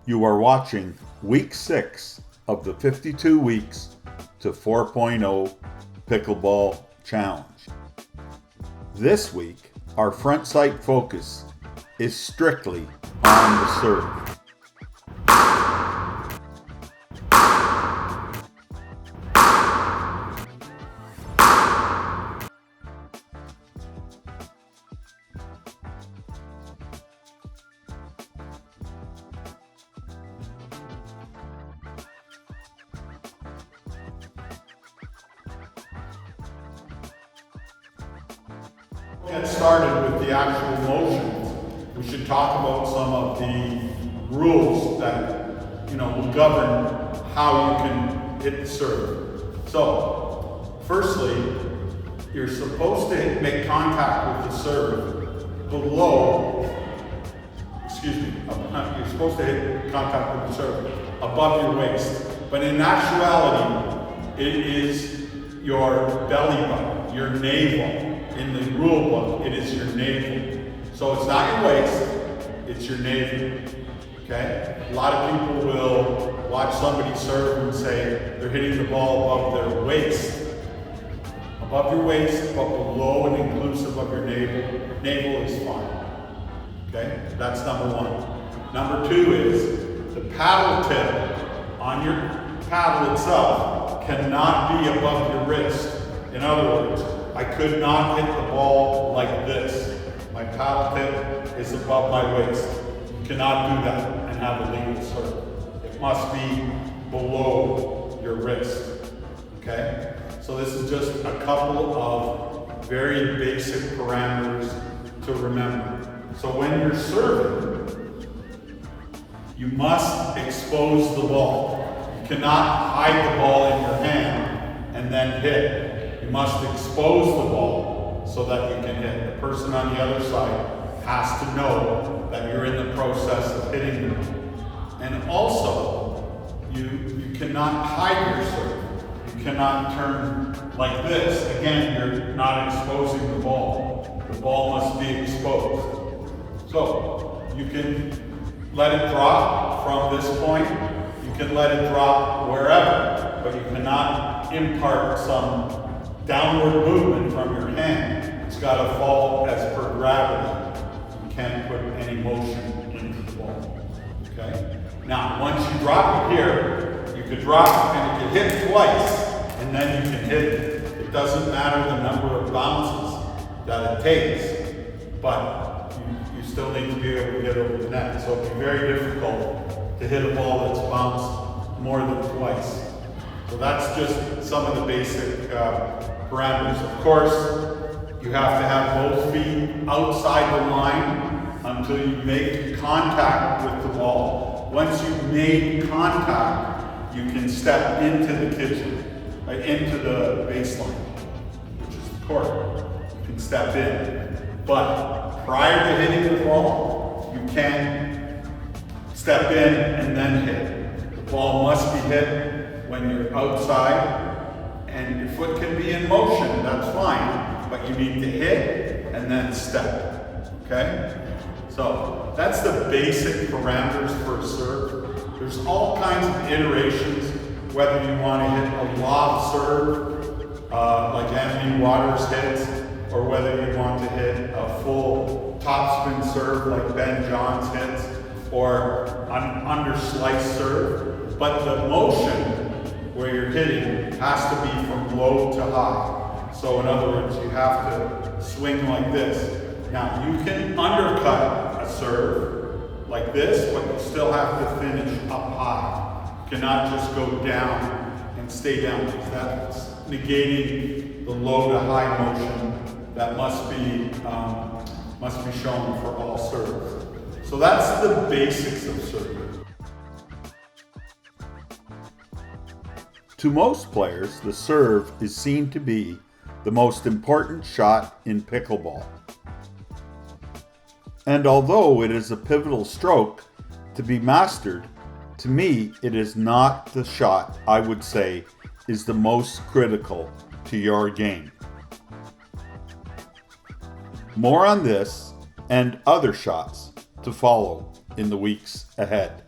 You are watching week 6 of the 52 weeks to 4.0 pickleball challenge. This week, our front sight focus is strictly on the serve. Get started with the actual motions. We should talk about some of the rules that will govern how you can hit the serve. So, firstly, you're supposed to make contact with the serve below. You're supposed to hit contact with the serve above your waist, but in actuality, it is your belly button, your navel. In the rule book, it is your navel. So it's not your waist, it's your navel. Okay? A lot of people will watch somebody serve and say they're hitting the ball above their waist. Above your waist, but below and inclusive of your navel. Navel is fine. Okay? That's number one. Number two is the paddle tip on your paddle itself cannot be above your wrist. In other words, I could not hit the ball like this. My paddle tip is above my waist. You cannot do that and have a legal serve. It must be below your wrist. Okay? So this is just a couple of very basic parameters to remember. So when you're serving, you must expose the ball. You cannot hide the ball in your hand and then hit. You must expose the ball so that you can hit. The person on the other side has to know that you're in the process of hitting them. And also, you cannot hide your serve. You cannot turn like this. Again, you're not exposing the ball. The ball must be exposed. So, you can let it drop from this point. You can let it drop wherever, but you cannot impart some downward movement from your hand. It's got to fall as per gravity. You can't put any motion into the ball. Okay? Now, once you drop it here, you could drop and you can hit twice, and then you can hit it. It doesn't matter the number of bounces that it takes, but you still need to be able to get over the net. So it'd be very difficult to hit a ball that's bounced more than twice. So that's just some of the basic parameters. Of course, you have to have both feet outside the line until you make contact with the ball. Once you've made contact, you can step into the kitchen, into the baseline, which is the court. You can step in. But prior to hitting the ball, you can't step in and then hit. The ball must be hit when you're outside, and your foot can be in motion, that's fine, but you need to hit and then step, okay? So that's the basic parameters for a serve. There's all kinds of iterations, whether you want to hit a lob serve, like Anthony Waters hits, or whether you want to hit a full topspin serve like Ben Johns hits, or an under-slice serve. But the motion where you're hitting has to be from low to high. So in other words, you have to swing like this. Now you can undercut a serve like this, but you still have to finish up high. You cannot just go down and stay down, because that's negating the low to high motion that must be shown for all serves. So that's the basics of serving. To most players, the serve is seen to be the most important shot in pickleball. And although it is a pivotal stroke to be mastered, to me it is not the shot I would say is the most critical to your game. More on this and other shots to follow in the weeks ahead.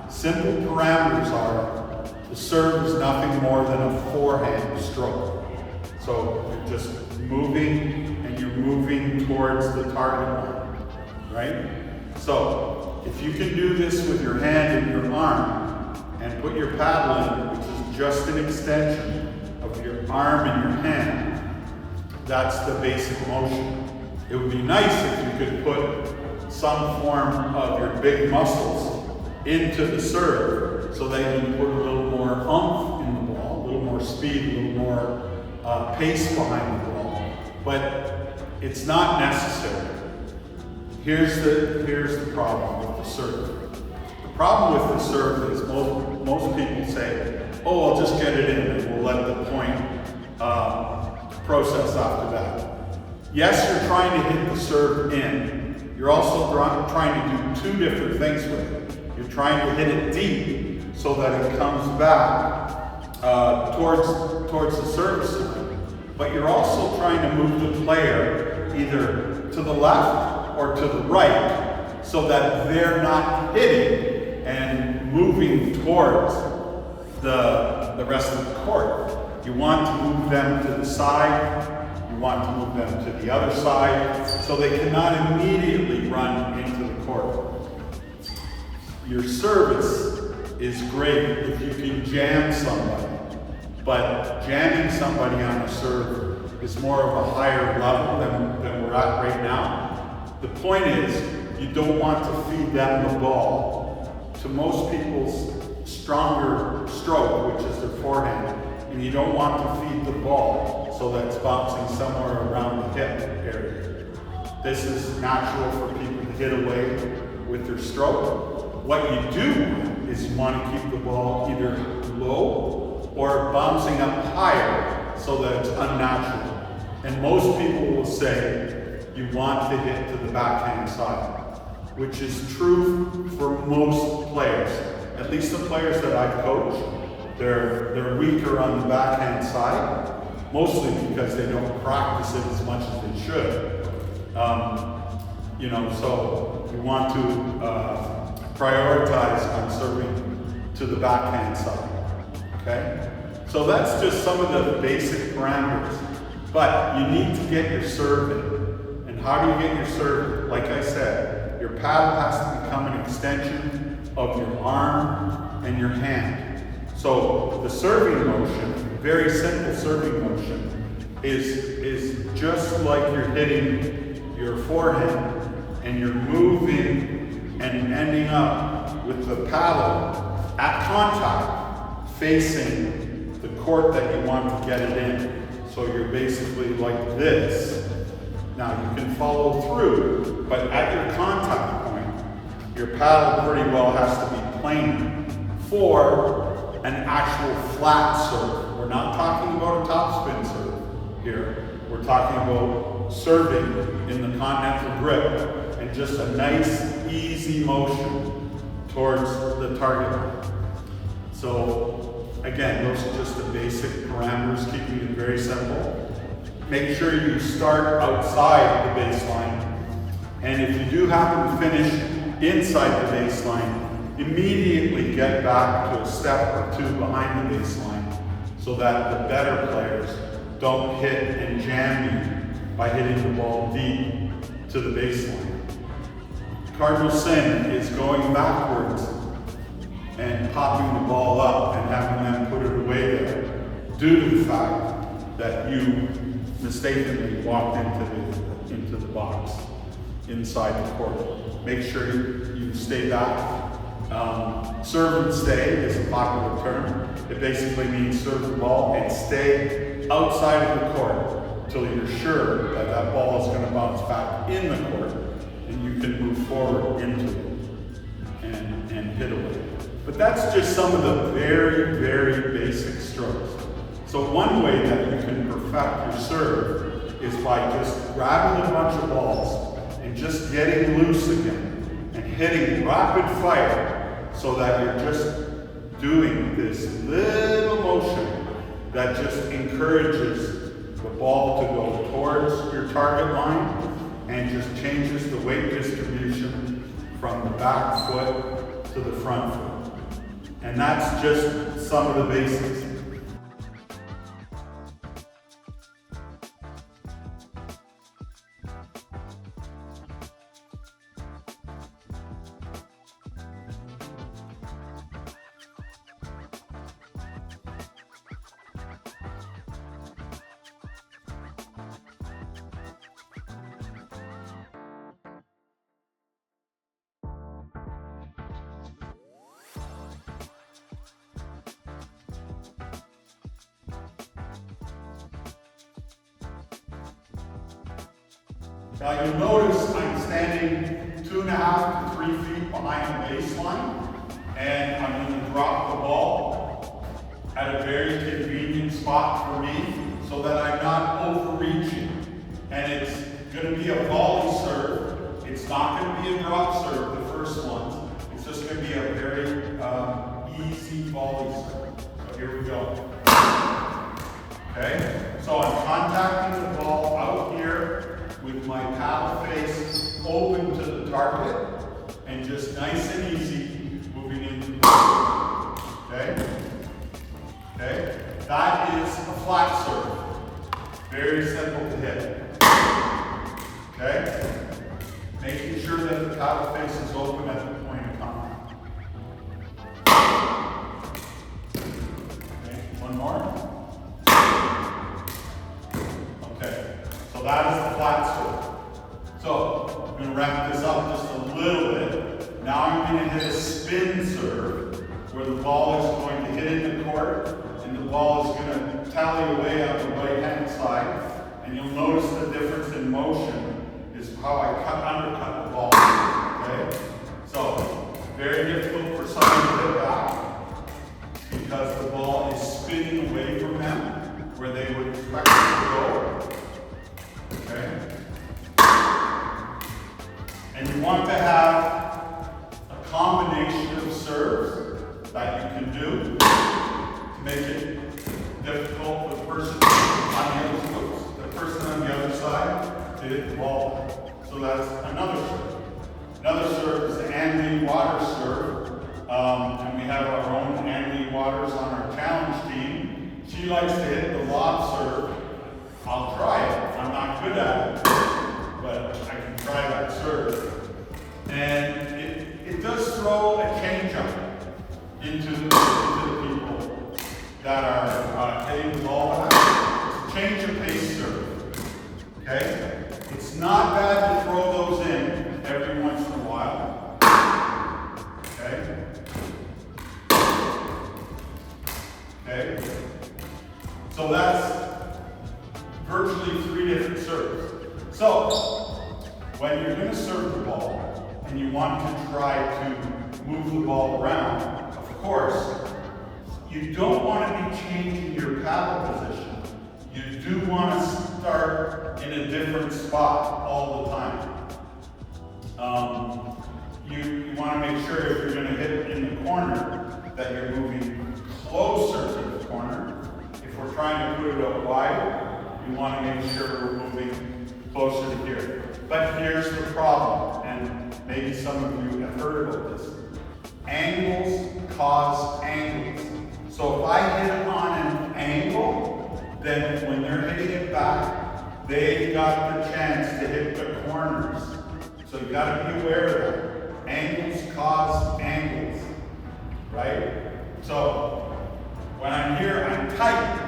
Simple parameters are, the serve is nothing more than a forehand stroke. So you're just moving and you're moving towards the target line, right? So if you can do this with your hand and your arm and put your paddle in, which is just an extension of your arm and your hand, that's the basic motion. It would be nice if you could put some form of your big muscles into the serve so that you can put a little more oomph in the ball, a little more speed, a little more pace behind the ball, but it's not necessary. Here's the problem with the serve. The problem with the serve is most people say, oh, I'll just get it in and we'll let the point process after that. Yes, you're trying to hit the serve in. You're also trying to do two different things with it. You're trying to hit it deep so that it comes back towards the service line. But you're also trying to move the player either to the left or to the right so that they're not hitting and moving towards the rest of the court. You want to move them to the side, you want to move them to the other side so they cannot immediately run into the court. Your service is great if you can jam somebody, but jamming somebody on a serve is more of a higher level than we're at right now. The point is, you don't want to feed them the ball to most people's stronger stroke, which is their forehand, and you don't want to feed the ball so that it's bouncing somewhere around the hip area. This is natural for people to hit away with their stroke. What you do is you want to keep the ball either low or bouncing up higher so that it's unnatural. And most people will say you want to hit to the backhand side, which is true for most players. At least the players that I've coached, they're weaker on the backhand side, mostly because they don't practice it as much as they should. So you want to prioritize on serving to the backhand side, okay? So that's just some of the basic parameters, but you need to get your serve in. And how do you get your serve in? Like I said, your paddle has to become an extension of your arm and your hand. So the serving motion, very simple serving motion, is just like you're hitting your forehand and you're moving and ending up with the paddle at contact facing the court that you want to get it in. So you're basically like this. Now you can follow through, but at your contact point, your paddle pretty well has to be planar for an actual flat serve. We're not talking about a topspin serve here. We're talking about serving in the continental grip and just a nice, easy motion towards the target line. So again, those are just the basic parameters, keeping it very simple. Make sure you start outside the baseline, and if you do happen to finish inside the baseline, immediately get back to a step or two behind the baseline so that the better players don't hit and jam you by hitting the ball deep to the baseline. Cardinal sin is going backwards and popping the ball up and having them put it away there due to the fact that you mistakenly walked into the box inside the court. Make sure you stay back. Serve and stay is a popular term. It basically means serve the ball and stay outside of the court until you're sure that that ball is going to bounce back in the court and you can move forward into it and hit away. But that's just some of the very, very basic strokes. So one way that you can perfect your serve is by just grabbing a bunch of balls and just getting loose again and hitting rapid fire so that you're just doing this little motion that just encourages the ball to go towards your target line and just changes the weight distribution from the back foot to the front foot. And that's just some of the basics. Now you'll notice I'm standing 2.5 to 3 feet behind the baseline, and I'm going to drop the ball at a very convenient spot for me so that I'm not overreaching. And it's going to be a volley serve. It's not going to be a drop serve, the first one. It's just going to be a very easy volley serve. So here we go. Okay, so I'm contacting the ball out here with my paddle face open to the target and just nice and easy moving into the ball. Okay? Okay? That is a flat serve. Very simple to hit. Okay? Making sure that the paddle face is open at the point of contact. Okay, one more. Okay, so that is the flat serve. So I'm going to wrap this up just a little bit. Now I'm going to hit a spin serve where the ball is going to hit in the court and the ball is going to tally away on the right hand side. And you'll notice the difference in motion is how I undercut the ball. Okay? So very difficult for someone to hit back because the ball is spinning away from them where they would expect it to go. Okay? And you want to have a combination of serves that you can do to make it difficult for the person on the other side to hit the ball. So that's another serve. Another serve is the Anley Water serve. And we have our own Anley Waters on our challenge team. She likes to hit the lob serve. I'll try it. I'm not good at it, but I can try that serve. And it does throw a change-up into the people that are hitting the ball back. Change of pace serve. Okay? It's not bad to throw those in every once in a while. Okay? Okay? So that's virtually 3 different serves. So, when you're going to serve the ball and you want to try to move the ball around, of course, you don't want to be changing your paddle position. You do want to start in a different spot all the time. You want to make sure if you're going to hit in the corner that you're moving closer to the corner. If we're trying to put it out wide, you want to make sure we're moving closer to here. But here's the problem, and maybe some of you have heard about this. Angles cause angles. So if I hit on an angle, then when they're hitting it back, they've got the chance to hit the corners. So you got to be aware of that. Angles cause angles, right? So when I'm here, I'm tight.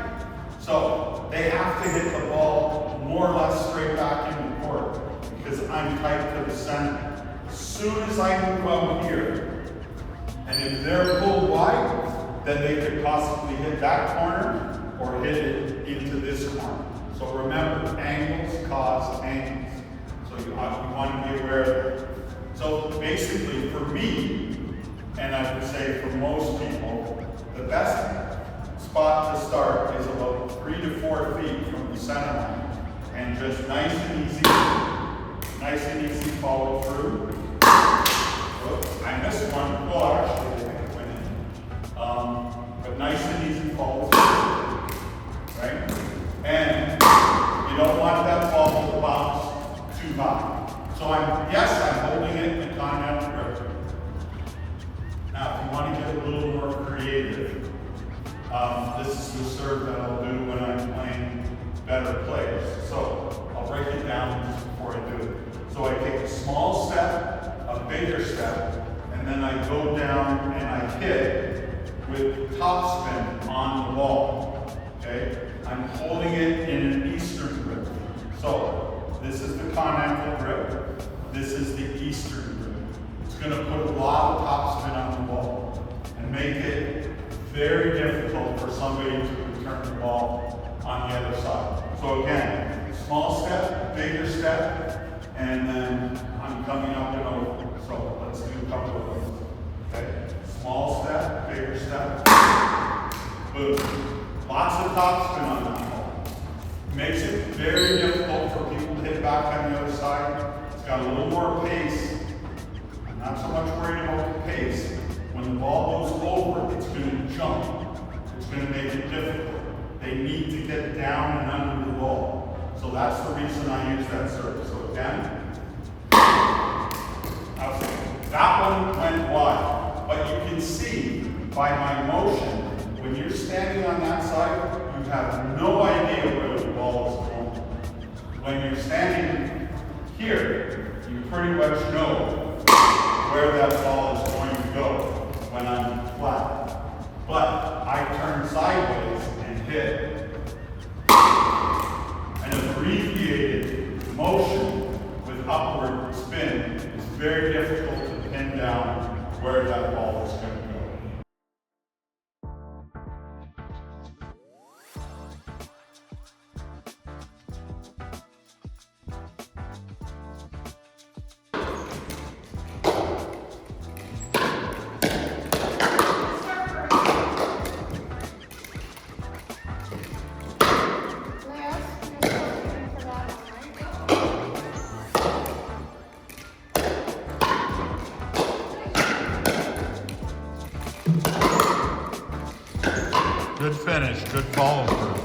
So they have to hit the ball more or less straight back in the court because I'm tight to the center. As soon as I move out here, and if they're pulled wide, then they could possibly hit that corner or hit it into this corner. So remember, angles cause angles. So you want to be aware of that. So basically, for me, and I would say for most people, the best spot to start is about 3 to 4 feet from the center line, and just nice and easy follow through. Oops, I missed one. Oh, actually, I went in. But nice and easy follow through, right? And you don't want that ball to bounce too high. So I'm holding it in the continental grip. Now, if you want to get a little more creative, this is the serve that I'll do when I'm playing better players. So I'll break it down just before I do it. So I take a small step, a bigger step, and then I go down and I hit with topspin on the ball. Okay? I'm holding it in an Eastern grip. So this is the continental grip. This is the Eastern grip. It's going to put a lot of topspin on the ball and make it very difficult for somebody to return the ball on the other side. So again, small step, bigger step, and then I'm coming up and over. So let's do a couple of those. Okay? Small step, bigger step, boom. Lots of topspin on that ball. Makes it very difficult for people to hit back on the other side. It's got a little more pace. I'm not so much worried about the pace. When the ball goes over, it's going to jump. It's going to make it difficult. They need to get down and under the ball. So that's the reason I use that serve. So again, that one went wide. But you can see by my motion, when you're standing on that side, you have no idea where the ball is going. When you're standing here, you pretty much know where that ball is going to go when I'm flat. But I turn sideways and hit. An abbreviated motion with upward spin is very difficult to pin down where that ball is going to go. Good finish, good follow through.